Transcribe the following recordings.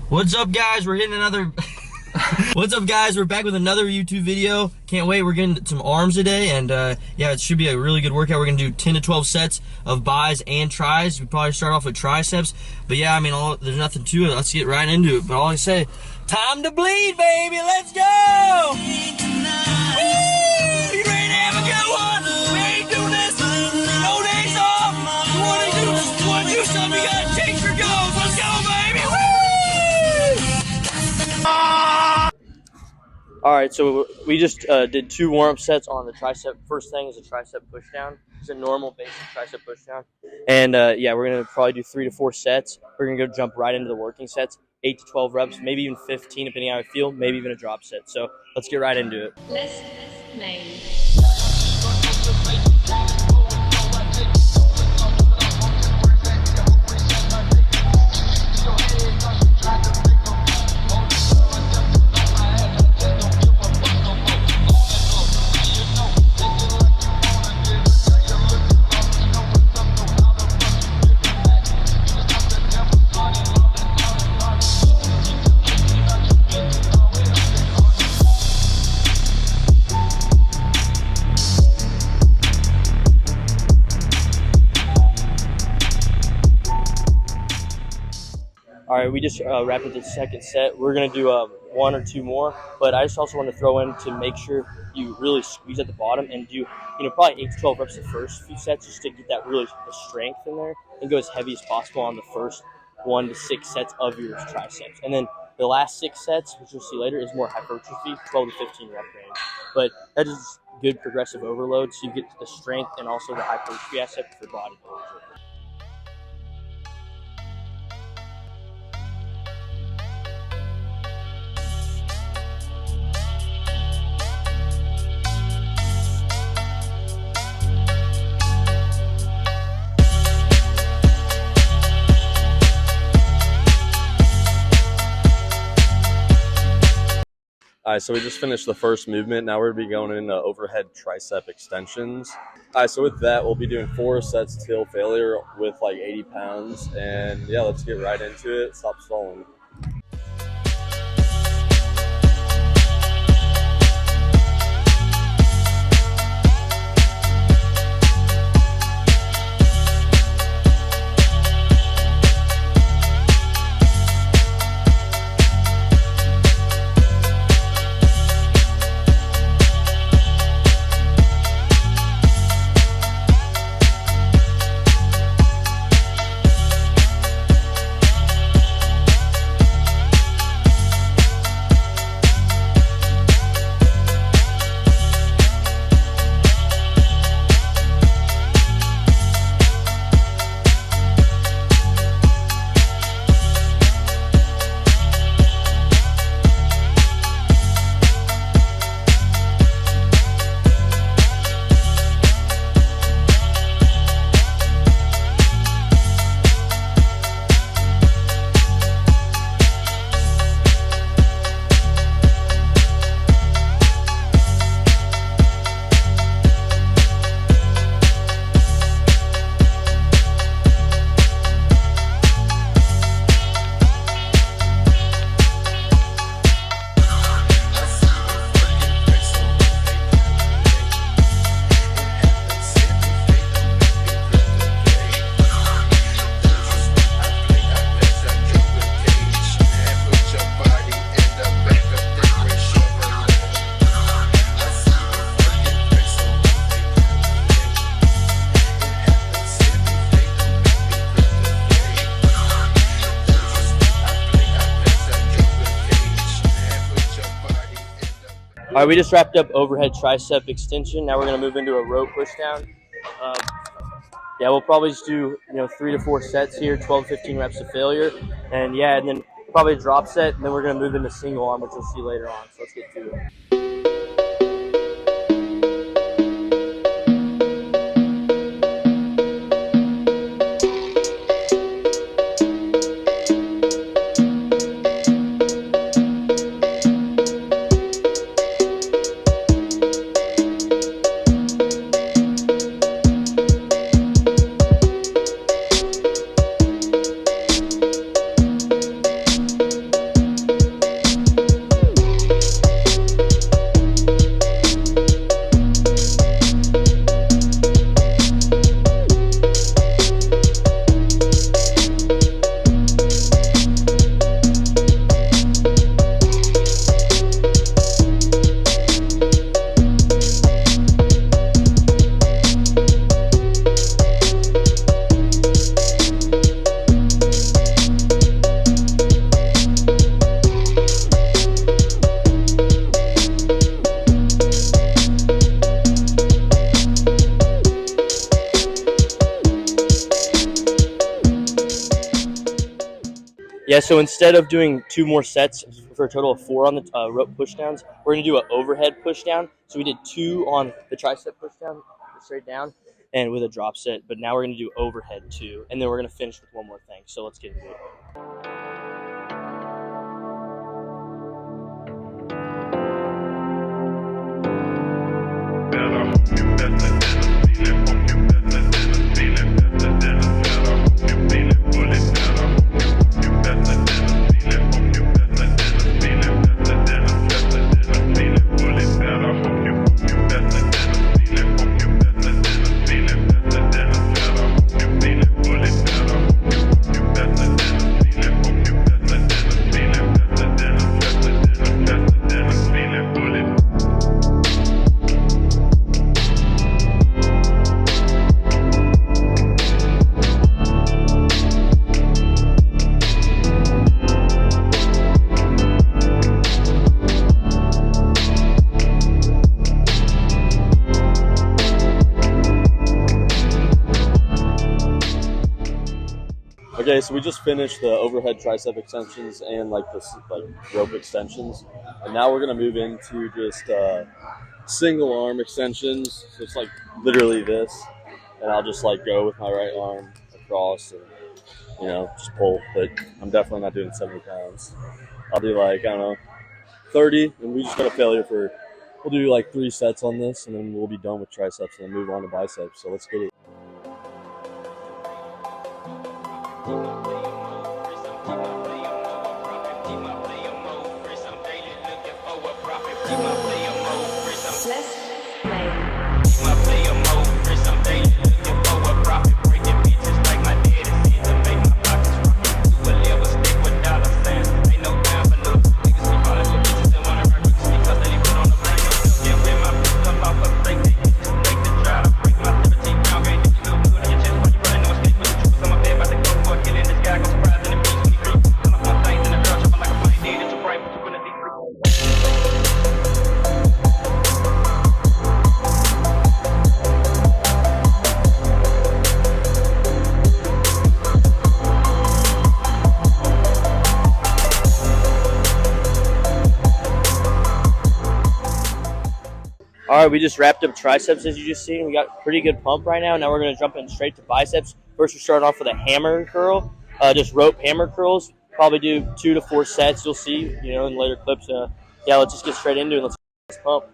What's up, guys? We're hitting another What's up, guys? We're back with another YouTube video. Can't wait. We're getting some arms today, and yeah, it should be a really good workout. We're gonna do 10 to 12 sets of bis and tris. We probably start off with triceps, but yeah, I mean, there's nothing to it. Let's get right into it. But all I say, time to bleed, baby. Let's go. Woo! You ready to have a good one? We ain't doing this. No days off. You wanna do something? You gotta take your goals. Let's go, baby. Woo! All right, so we just did 2 warm-up sets on the tricep. First thing is a tricep pushdown. It's a normal basic tricep pushdown. And yeah, we're gonna probably do 3 to 4 sets. We're gonna go jump right into the working sets, 8 to 12 reps, maybe even 15 depending on how I feel, maybe even a drop set. So let's get right into it. Let's play. All right, we just wrapped up the second set. We're gonna do 1 or 2 more, but I just also want to throw in to make sure you really squeeze at the bottom and do, probably 8 to 12 reps the first few sets just to get that really strength in there and go as heavy as possible on the first 1 to 6 sets of your triceps. And then the last 6 sets, which you'll see later, is more hypertrophy, 12 to 15 rep range. But that is good progressive overload, so you get the strength and also the hypertrophy aspect for bodybuilding. All right, so we just finished the first movement. Now we're going to be going into overhead tricep extensions. All right, so with that, we'll be doing 4 sets till failure with like 80 pounds. And yeah, let's get right into it. Stop stalling. All right, we just wrapped up overhead tricep extension. Now we're gonna move into a row pushdown. Yeah, we'll probably just do 3 to 4 sets here, 12 to 15 reps to failure, and yeah, and then probably a drop set, and then we're gonna move into single arm, which you'll see later on. So let's get to it. Yeah, so instead of doing 2 more sets for a total of 4 on the rope pushdowns, we're going to do an overhead pushdown. So we did 2 on the tricep pushdown, straight down, and with a drop set. But now we're going to do overhead 2, and then we're going to finish with one more thing. So let's get into it. Okay, so we just finished the overhead tricep extensions and like the rope extensions, and now we're gonna move into just single arm extensions. So it's like literally this, and I'll just like go with my right arm across and just pull. But I'm definitely not doing 70 pounds. I'll do like, I don't know, 30, and we just got a failure for. We'll do like 3 sets on this, and then we'll be done with triceps and then move on to biceps. So let's get it. All right, we just wrapped up triceps, as you just seen. We got pretty good pump right now. Now we're going to jump in straight to biceps. First, we're starting off with a hammer curl, just rope hammer curls. Probably do 2 to 4 sets. You'll see, in later clips. Yeah, let's just get straight into it. Let's get this pump.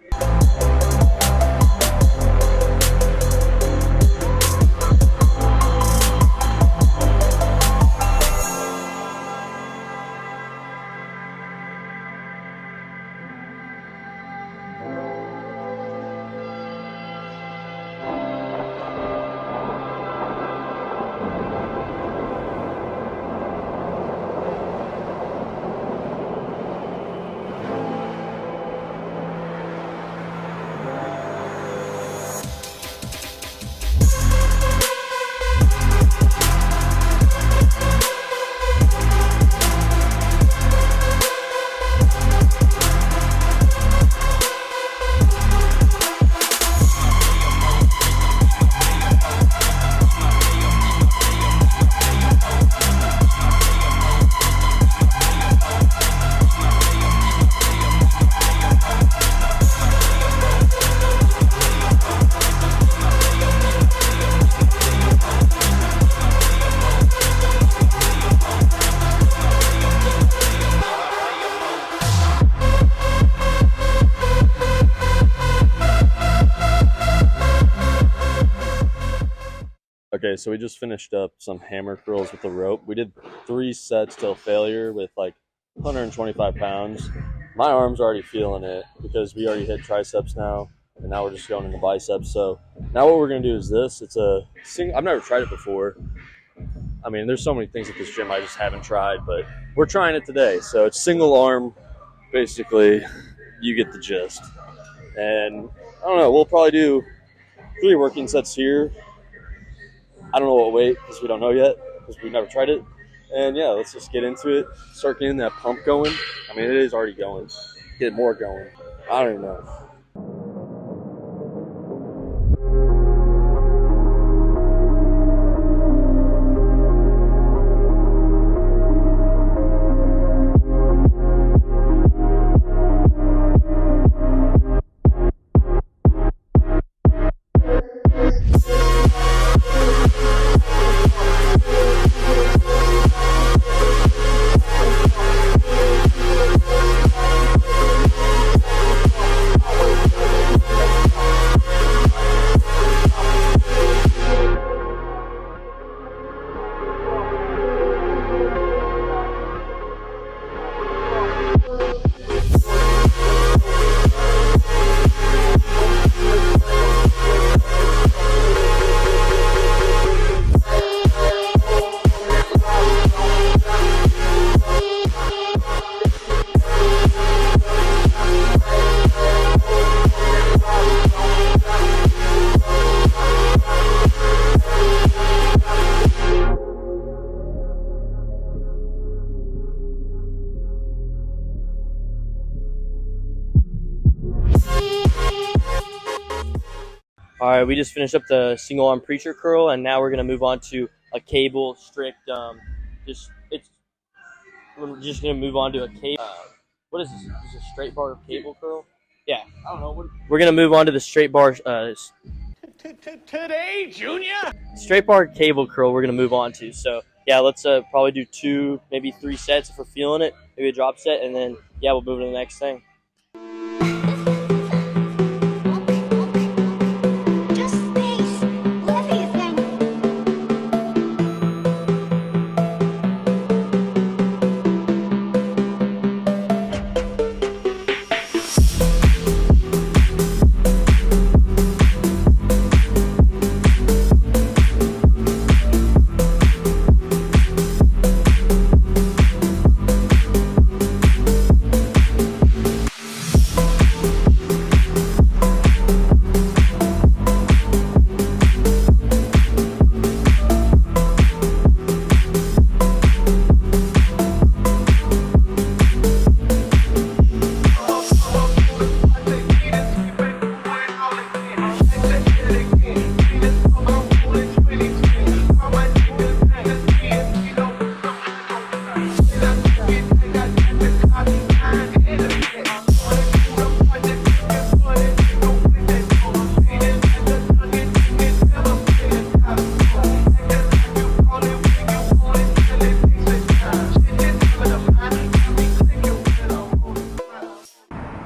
Okay, so we just finished up some hammer curls with the rope. We did 3 sets till failure with like 125 pounds. My arm's already feeling it because we already hit triceps now, and now we're just going into biceps. So now what we're gonna do is this. It's a single. I've never tried it before. I mean, there's so many things at this gym I just haven't tried, but we're trying it today. So it's single arm, basically. You get the gist. And I don't know. We'll probably do 3 working sets here. I don't know what weight because we don't know yet because we've never tried it. And yeah, let's just get into it. Start getting that pump going. I mean, it is already going. Get more going. I don't even know. All right, we just finished up the single arm preacher curl, and now we're gonna move on to a cable strict. We're just gonna move on to a cable. What is this? Is this a straight bar cable curl? Yeah, I don't know. We're gonna move on to the straight bar. Today, Junior. Straight bar cable curl. We're gonna move on to. So yeah, let's probably do 2, maybe 3 sets if we're feeling it. Maybe a drop set, and then yeah, we'll move to the next thing.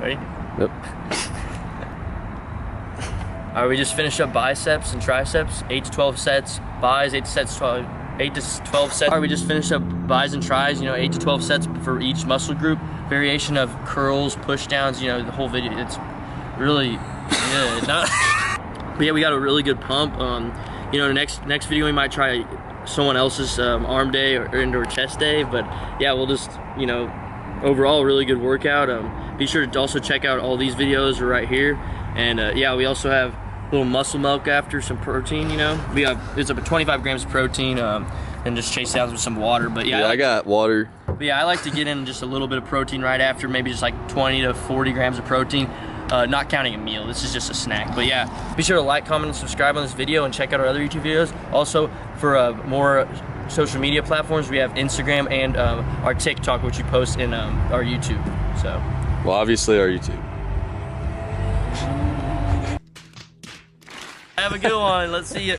Ready? Yep. All right, we just finished up biceps and triceps, 8 to 12 sets, bis, 8 to 12 sets. All right, we just finished up bis and tris, 8 to 12 sets for each muscle group. Variation of curls, push downs, the whole video. It's really good. But yeah, we got a really good pump. Next video we might try someone else's arm day or indoor chest day. But yeah, we'll just, overall really good workout. Be sure to also check out all these videos right here. And yeah, we also have a little muscle milk after, some protein, it's up to 25 grams of protein, and just chase down with some water. But yeah, I got water. But yeah, I like to get in just a little bit of protein right after, maybe just like 20 to 40 grams of protein, not counting a meal. This is just a snack. But yeah, be sure to like, comment, and subscribe on this video, and check out our other YouTube videos. Also, for more social media platforms, we have Instagram and our TikTok, which we post in our YouTube. So, well, obviously our YouTube. Have a good one. Let's see you.